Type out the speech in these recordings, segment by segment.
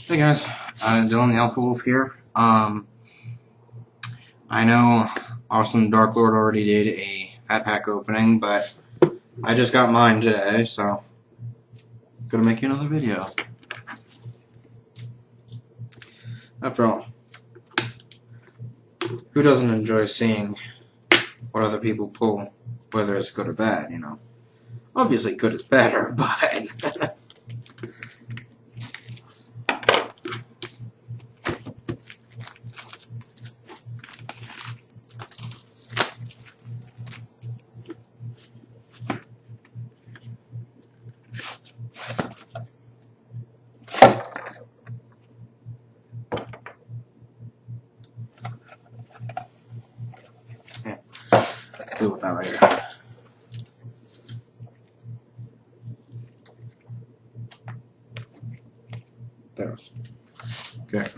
Hey guys, Dylan the Alpha Wolf here. I know Awesome Dark Lord already did a fat pack opening, but I just got mine today, so I'm gonna make you another video. After all, who doesn't enjoy seeing what other people pull, whether it's good or bad, you know? Obviously good is better, but... yeah, deal with that later. Theros. Okay.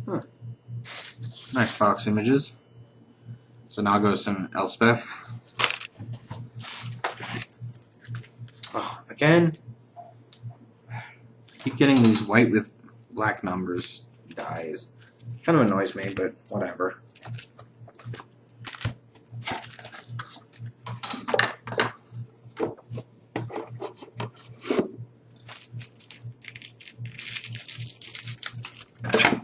Huh. Nice box images. Zanagos and Elspeth. Oh, again, I keep getting these white with black numbers dies. Kind of annoys me, but whatever. Gotcha.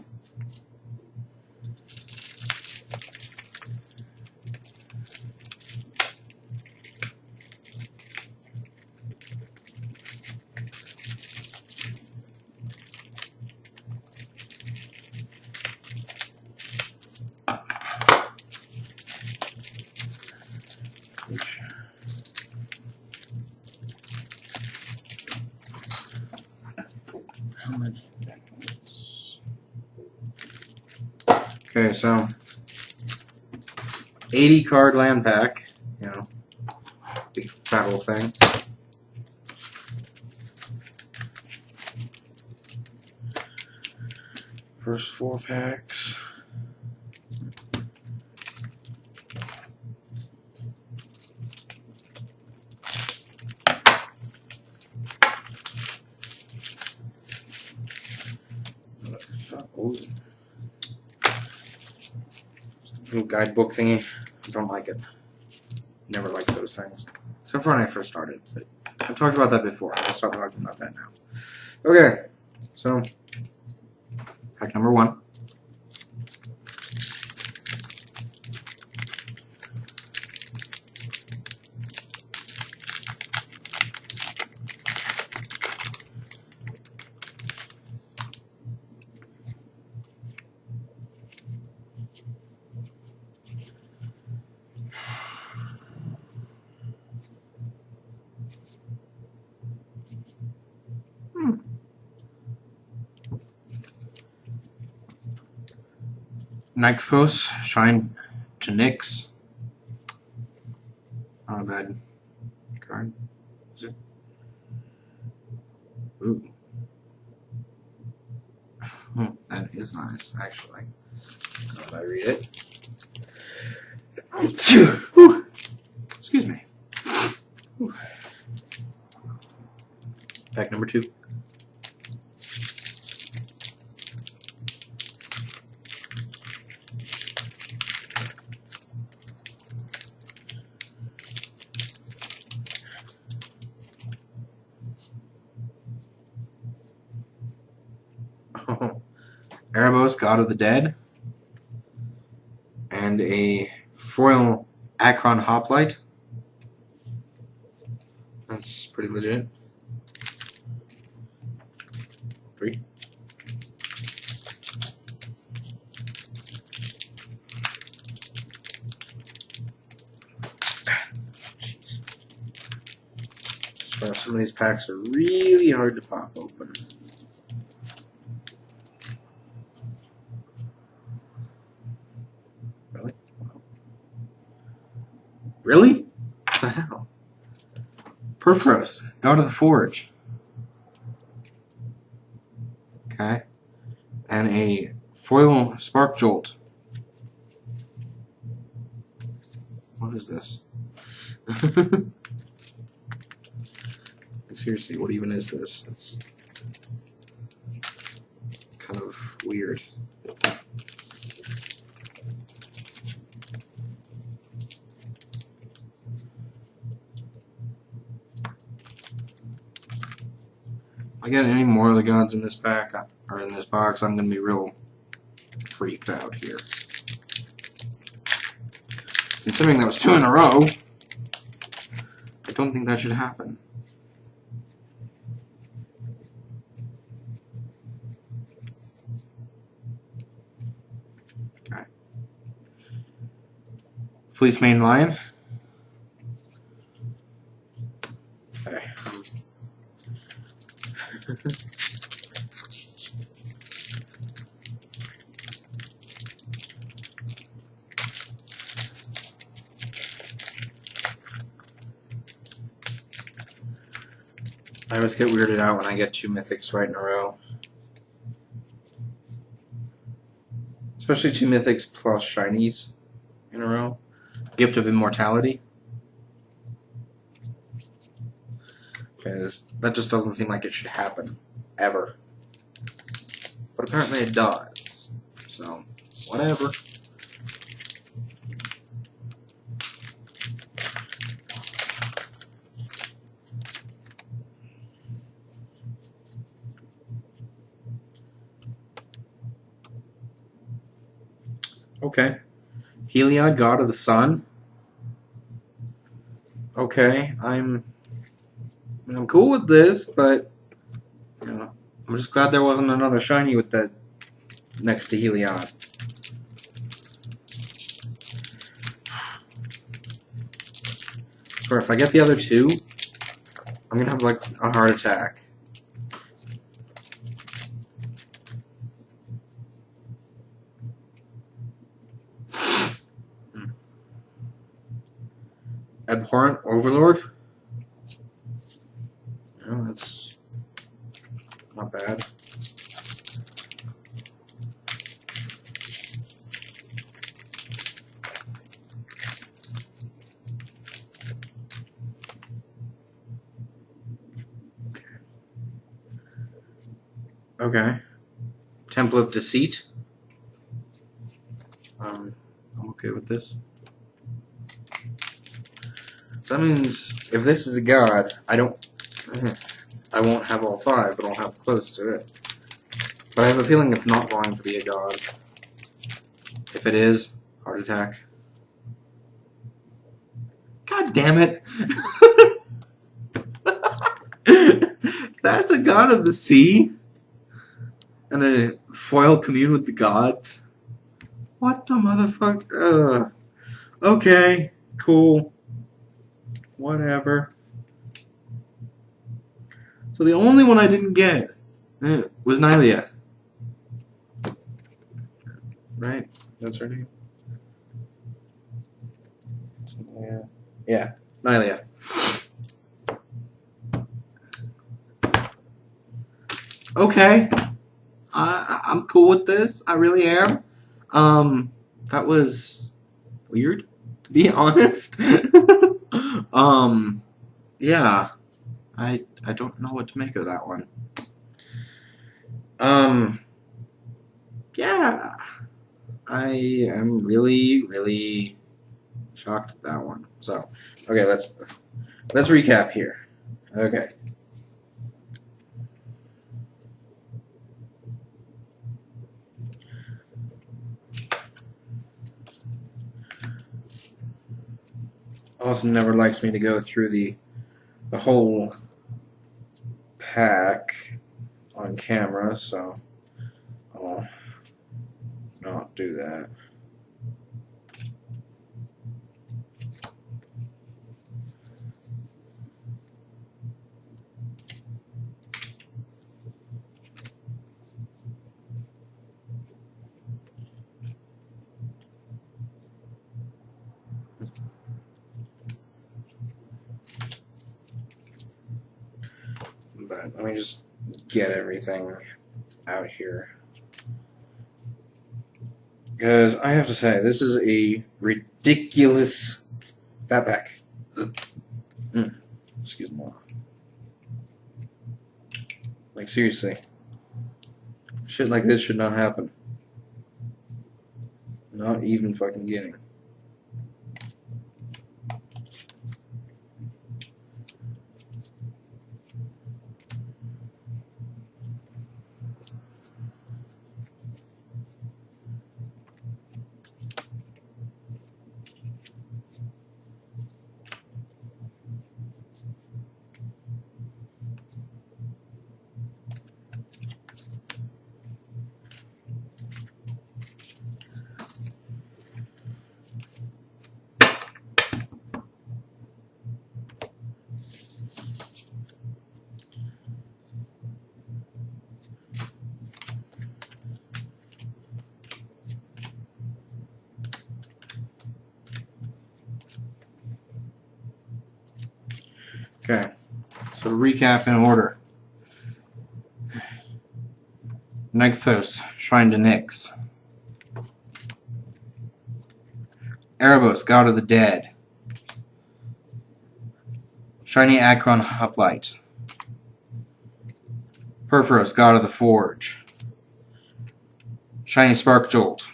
How much? Okay, so 80 card land pack, you know, big fat little thing. First 4 packs. Oh. Little guidebook thingy. I don't like it. Never liked those things. Except for when I first started. But I've talked about that before. I'll stop talking about that now. Okay. So, pack number 1. Nykthos, Shine to Nyx. Not a bad card. Is it? Ooh. That is nice, actually. Now that I read it. Excuse me. Pack number 2. Erebos, God of the Dead, and a foil Akron Hoplite. That's pretty legit. 3. Some of these packs are really hard to pop open. Really? Wow. Really? What the hell? Perforos, God of the Forge. Okay. And a foil Spark Jolt. What is this? Seriously, what even is this? It's kind of weird. If I get any more of the gods in this pack, or in this box, I'm going to be real freaked out here. Considering that was 2 in a row, I don't think that should happen. Okay. Fleece Mane Lion. Okay. I always get weirded out when I get 2 mythics right in a row. Especially 2 mythics plus shinies in a row. Gift of Immortality. Because that just doesn't seem like it should happen. Ever. But apparently it does. So, whatever. Okay. Heliod, God of the Sun. Okay, I'm cool with this, but you know, I'm just glad there wasn't another shiny with that next to Heliod. Or if I get the other 2, I'm gonna have like a heart attack. Abhorrent Overlord? Oh, that's not bad. Okay. Temple of Deceit. I'm okay with this. So that means if this is a god, I won't have all 5, but I'll have close to it. But I have a feeling it's not going to be a god. If it is, heart attack. God damn it! That's a god of the sea? And a foil commune with the gods? What the motherfucker? Okay, cool. Whatever. So the only one I didn't get was Nylea. Right? That's her name? Yeah, Nylea. Okay. I'm cool with this. I really am. That was weird, to be honest. Yeah. I don't know what to make of that one. Yeah. I am really shocked at that one. So, okay, let's recap here. Okay. Austin never likes me to go through the whole pack on camera, so I'll not do that. But let me just get everything out here. Because I have to say, this is a ridiculous Backpack. Excuse me. Like, seriously. Shit like this should not happen. Not even fucking kidding. Okay, so to recap in order. Nykthos, Shrine to Nyx. Erebos, God of the Dead. Shiny Akron Hoplite. Perforos, God of the Forge. Shiny Spark Jolt.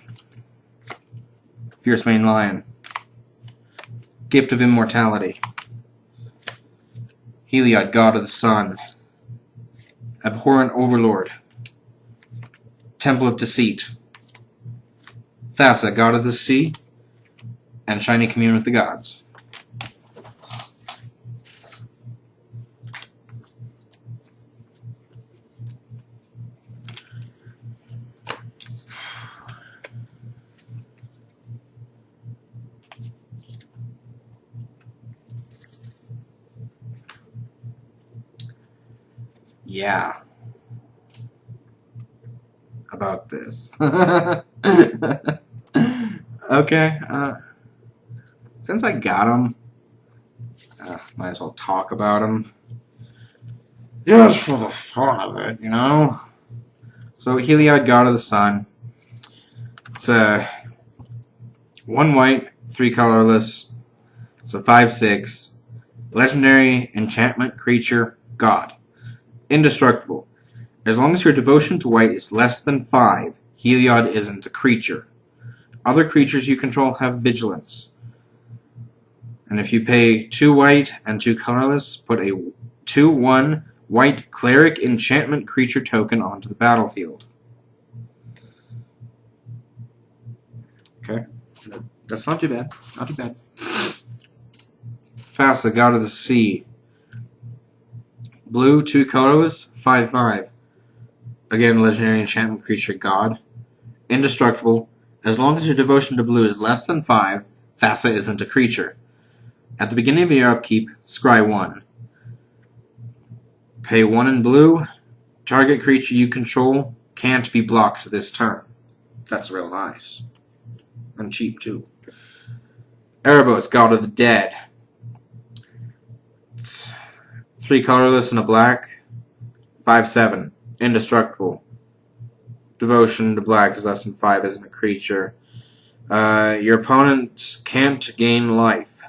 Fierce Mane Lion. Gift of Immortality. Heliod, God of the Sun. Abhorrent Overlord. Temple of Deceit. Thassa, God of the Sea. And Shiny Commune with the Gods. Yeah. About this. Okay. Since I got him, might as well talk about him. Just for the fun of it, you know? So, Heliod, God of the Sun. It's a 1 white, 3 colorless. It's a 5/6. Legendary enchantment creature, God. Indestructible. As long as your devotion to white is less than 5, Heliod isn't a creature. Other creatures you control have vigilance. And if you pay 2 white and 2 colorless, put a 2/1 white cleric enchantment creature token onto the battlefield. Okay. That's not too bad. Not too bad. Thassa, God of the Sea. Blue, 2 colorless, 5/5. Again, legendary enchantment creature, God. Indestructible. As long as your devotion to blue is less than 5, Thassa isn't a creature. At the beginning of your upkeep, scry 1. Pay 1 in blue. Target creature you control can't be blocked this turn. That's real nice. And cheap, too. Erebos, God of the Dead. It's 3 colorless and a black. 5/7. Indestructible. Devotion to black is less than 5, isn't a creature. Your opponents can't gain life.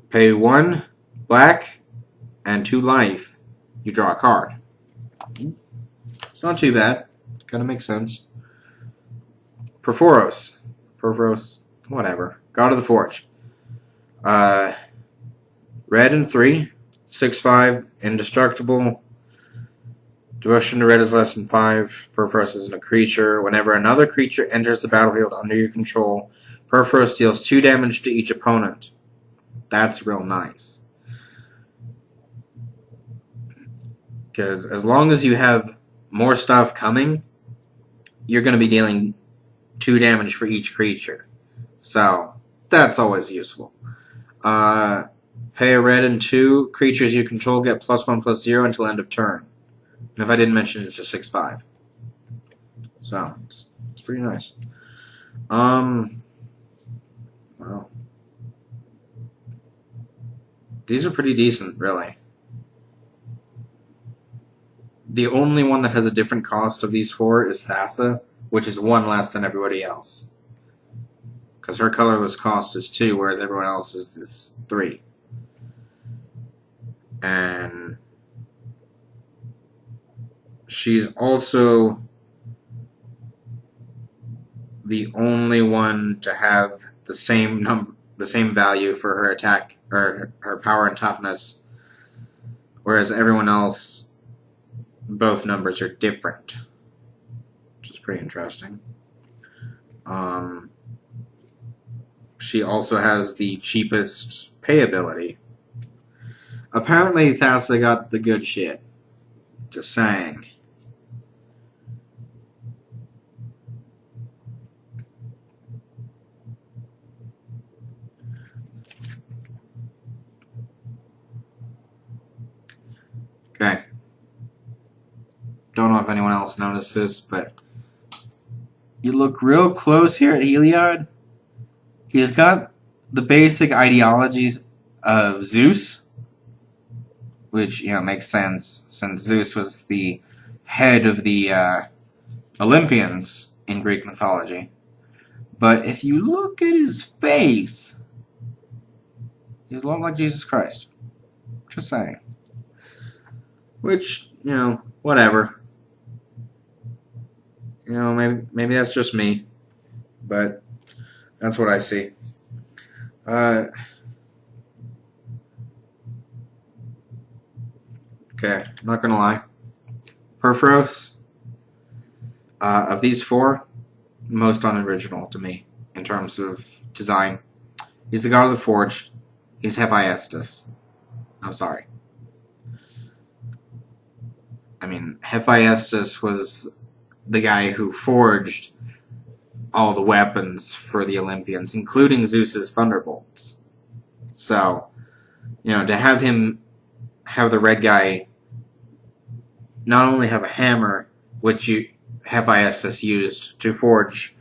Pay 1 black and 2 life. You draw a card. It's not too bad. Kind of makes sense. Perforos, whatever. God of the Forge. Red and 3. 6/5. Indestructible. Devotion to red is less than 5. Perforos isn't a creature. Whenever another creature enters the battlefield under your control, Perforos deals 2 damage to each opponent. That's real nice. Because as long as you have more stuff coming, you're going to be dealing 2 damage for each creature. So, that's always useful. Pay a red and 2. Creatures you control get +1/+0 until end of turn. And if I didn't mention it, it's a 6/5. So, it's pretty nice. Wow. These are pretty decent, really. The only one that has a different cost of these 4 is Thassa, which is 1 less than everybody else. because her colorless cost is 2, whereas everyone else's is 3. And she's also the only one to have the same value for her attack or her power and toughness, whereas everyone else, both numbers are different, which is pretty interesting. She also has the cheapest pay ability. Apparently, Thassa got the good shit. Just saying. Okay. Don't know if anyone else noticed this, but you look real close here at Heliod. He's got the basic ideologies of Zeus, which, makes sense, since Zeus was the head of the Olympians in Greek mythology. But if you look at his face, he's a lot like Jesus Christ. Just saying. Which, whatever. Maybe that's just me, but that's what I see. Okay, I'm not gonna lie. Perforos, of these 4, most unoriginal to me in terms of design. He's the god of the forge. He's Hephaestus. I'm sorry. I mean, Hephaestus was the guy who forged all the weapons for the Olympians, including Zeus's thunderbolts. So, to have him have the red guy not only have a hammer, which Hephaestus used to forge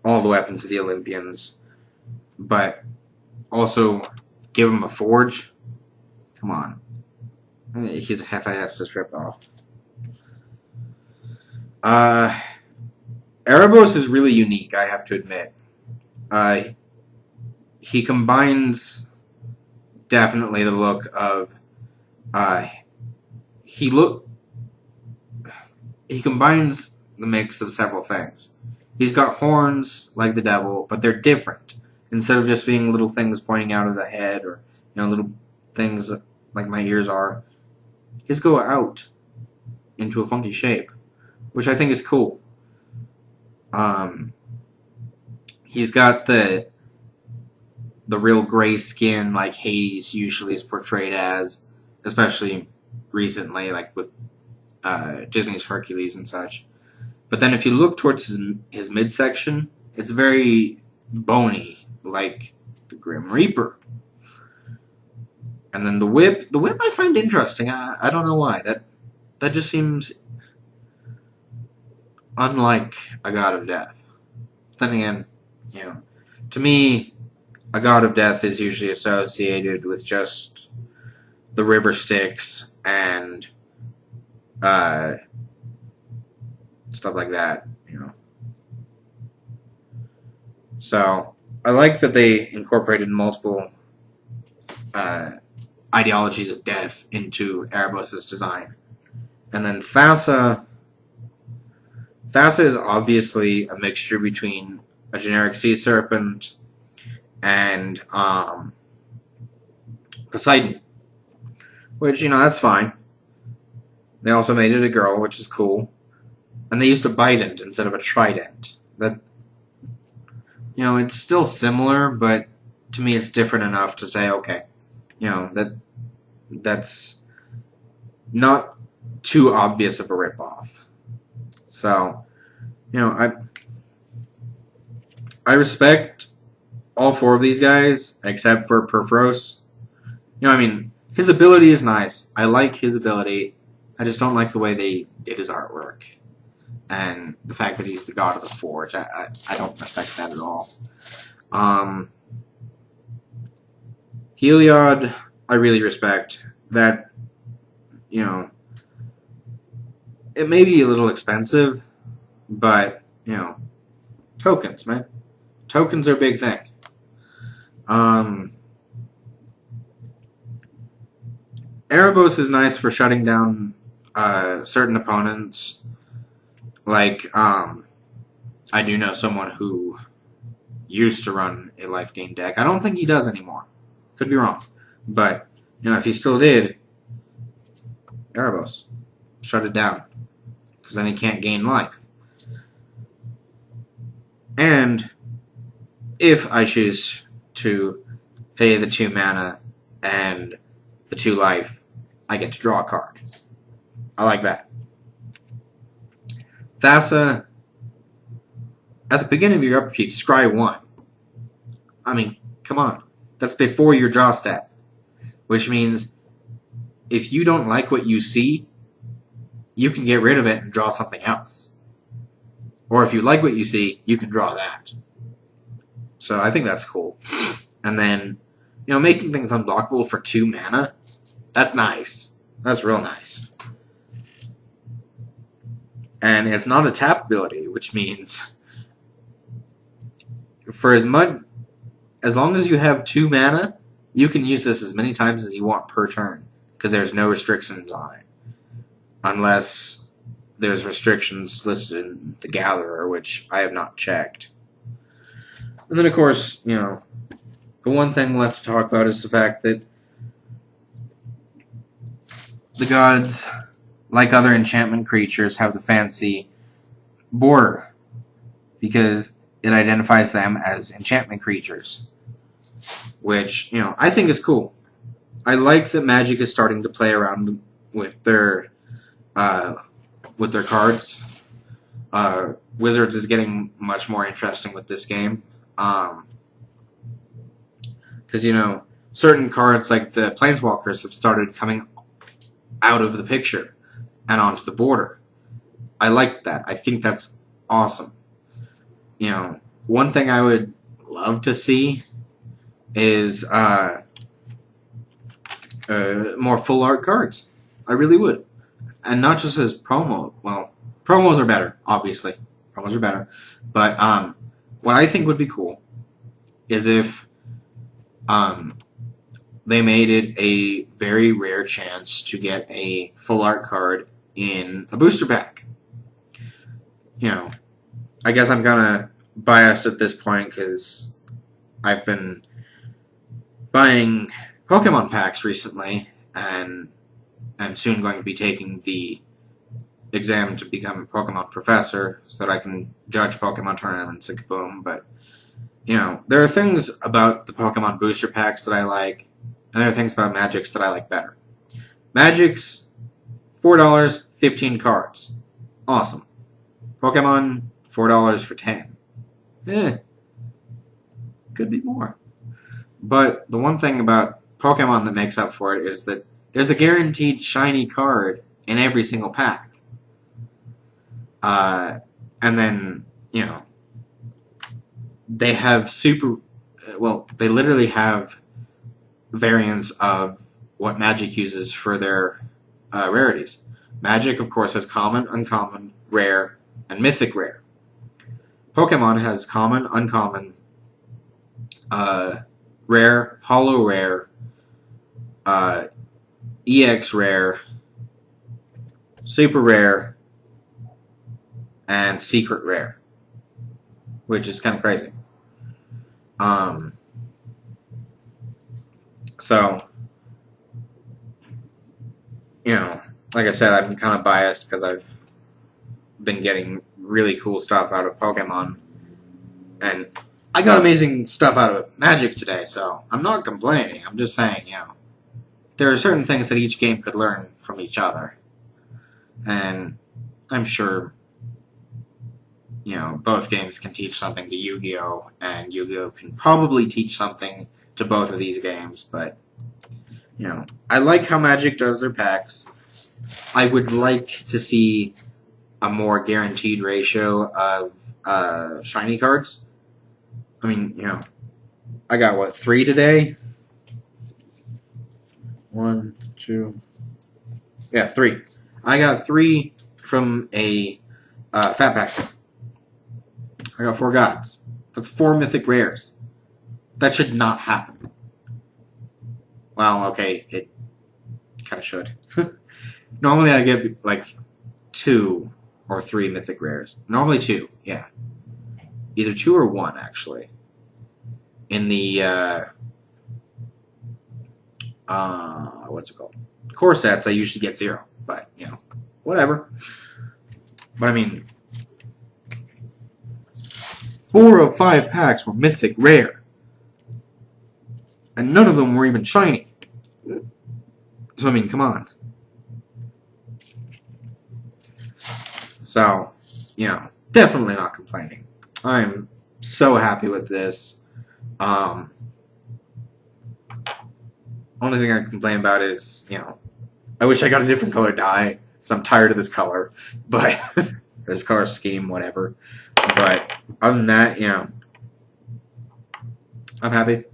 all the weapons of the Olympians, but also give him a forge? Come on. He's a Hephaestus ripoff. Erebos is really unique, I have to admit. He combines definitely the look of he combines the mix of several things. He's got horns like the devil, but they're different. Instead of just being little things pointing out of the head or little things like my ears are, his go out into a funky shape, which I think is cool. He's got the real gray skin like Hades usually is portrayed as, especially recently, like with Disney's Hercules and such. But then if you look towards his midsection, it's very bony, like the Grim Reaper. And then the whip I find interesting. I don't know why. That just seems unlike a god of death. Then again, to me, a god of death is usually associated with just the river Styx and stuff like that, So, I like that they incorporated multiple ideologies of death into Erebos' design. And then Thassa is obviously a mixture between a generic sea serpent and Poseidon. Which, that's fine. They also made it a girl, which is cool. And they used a bident instead of a trident. That, it's still similar, but to me it's different enough to say, okay, that's not too obvious of a ripoff. So, I respect all 4 of these guys, except for Perforos. His ability is nice. I like his ability. I just don't like the way they did his artwork. And the fact that he's the god of the forge. I don't respect that at all. Heliod, I really respect. That, it may be a little expensive, but, tokens, man. Tokens are a big thing. Erebos is nice for shutting down certain opponents. Like, I do know someone who used to run a life gain deck. I don't think he does anymore. Could be wrong. But, you know, if he still did, Erebos, shut it down. Because then he can't gain life. And if I choose to pay the 2 mana and the 2 life, I get to draw a card. I like that. Thassa, at the beginning of your upkeep, scry 1. I mean, come on. That's before your draw step. Which means, if you don't like what you see, you can get rid of it and draw something else. Or if you like what you see, you can draw that. So I think that's cool. And then, you know, making things unblockable for 2 mana, that's nice. That's real nice. And it's not a tap ability, which means for as long as you have 2 mana, you can use this as many times as you want per turn, because there's no restrictions on it. Unless there's restrictions listed in the Gatherer, which I have not checked. And then, of course, you know, the one thing left to talk about is the fact that the gods, like other enchantment creatures, have the fancy border, because it identifies them as enchantment creatures, which, you know, I think is cool. I like that Magic is starting to play around with their cards. Wizards is getting much more interesting with this game. Because, you know, certain cards like the Planeswalkers have started coming out of the picture and onto the border. I like that. I think that's awesome. You know, one thing I would love to see is more full art cards. I really would. And not just as promo. Well, promos are better, obviously. Promos are better. But what I think would be cool is if they made it a very rare chance to get a full art card in a booster pack. You know, I guess I'm kind of biased at this point because I've been buying Pokemon packs recently, and I'm soon going to be taking the exam to become a Pokemon professor so that I can judge Pokemon tournaments and kaboom. But, you know, there are things about the Pokemon booster packs that I like, and there are things about Magic's that I like better. Magic's $4, 15 cards. Awesome. Pokemon, $4 for 10. Could be more. But the one thing about Pokemon that makes up for it is that there's a guaranteed shiny card in every single pack. And then, you know, they have they literally have variants of what Magic uses for their rarities. Magic, of course, has common, uncommon, rare, and mythic rare. Pokemon has common, uncommon, rare, holo rare, EX rare, super rare, and secret rare, which is kind of crazy. So, you know, like I said, I'm kind of biased because I've been getting really cool stuff out of Pokemon, and I got amazing stuff out of Magic today, so I'm not complaining. I'm just saying, you know, there are certain things that each game could learn from each other, and I'm sure, you know, both games can teach something to Yu-Gi-Oh! And Yu-Gi-Oh! Can probably teach something to both of these games, but, you know, I like how Magic does their packs. I would like to see a more guaranteed ratio of shiny cards. I mean, you know, I got, what, 3 today? 1, 2... Yeah, 3. I got 3 from a fat pack. I got 4 gods. That's 4 mythic rares. That should not happen. Well, okay, it kind of should. Normally I get like 2 or 3 mythic rares. Normally 2, yeah. Either 2 or 1, actually. In the, what's it called? Core sets, I usually get 0. But, you know, whatever. But, I mean, 4 of 5 packs were mythic rare. And none of them were even shiny. So, I mean, come on. So, you know, definitely not complaining. I'm so happy with this. Only thing I complain about is, you know, I wish I got a different color dye, because I'm tired of this color. But, this color scheme, whatever. But, other than that, you know, I'm happy.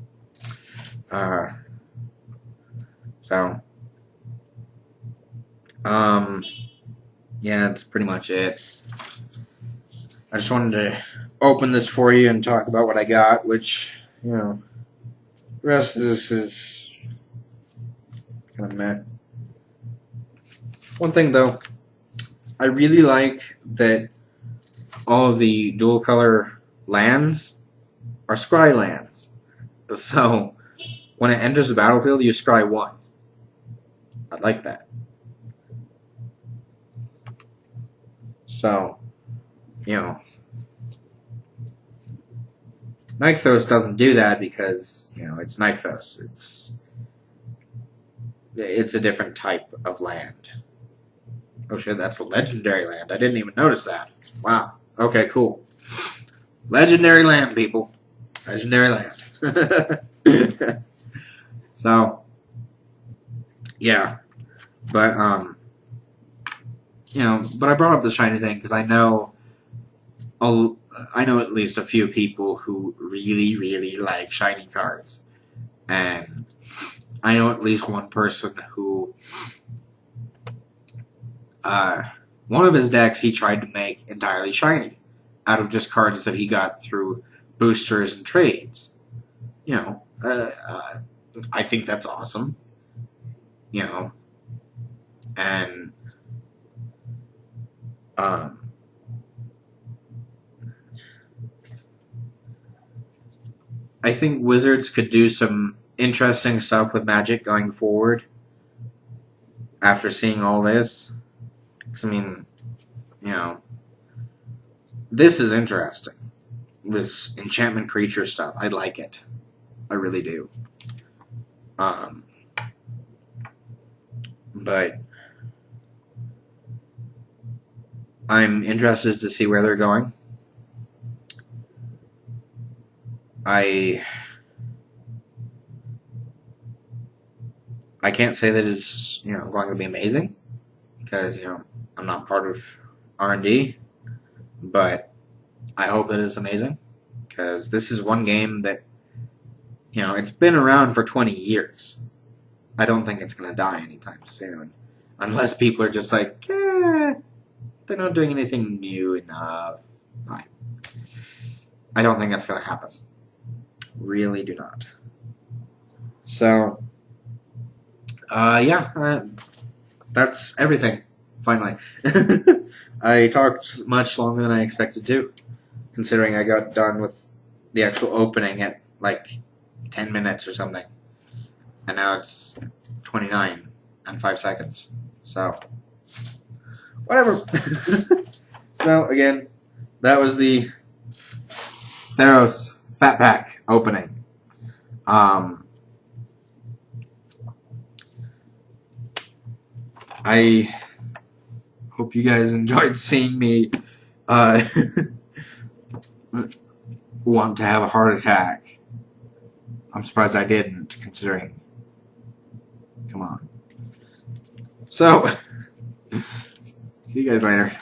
Yeah, that's pretty much it. I just wanted to open this for you and talk about what I got, which, you know, the rest of this is kind of meh. One thing, though, I really like that all of the dual color lands are scry lands. So, when it enters the battlefield, you scry 1. I like that. So, you know, Theros doesn't do that because, you know, it's Theros. It's a different type of land. Oh shit, that's a legendary land. I didn't even notice that. Wow. Okay, cool. Legendary land, people. Legendary land. So, yeah. But, you know, but I brought up the shiny thing because I know at least a few people who really, really like shiny cards. And I know at least one person who, one of his decks he tried to make entirely shiny out of just cards that he got through boosters and trades. You know, I think that's awesome. You know, and, I think Wizards could do some interesting stuff with Magic going forward after seeing all this. Because, I mean, you know, this is interesting. This enchantment creature stuff. I like it. I really do. But I'm interested to see where they're going. I can't say that it's, you know, going to be amazing because, you know, I'm not part of R&D, but I hope that it's amazing because this is one game that, you know, it's been around for 20 years. I don't think it's going to die anytime soon unless people are just like, they're not doing anything new enough. I don't think that's going to happen. Really do not. So, yeah, that's everything, finally. I talked much longer than I expected to, considering I got done with the actual opening at, like, 10 minutes or something. And now it's 29 and 5 seconds. So, whatever. So, again, that was the Theros Fatback opening. I hope you guys enjoyed seeing me want to have a heart attack. I'm surprised I didn't, considering. Come on. So, see you guys later.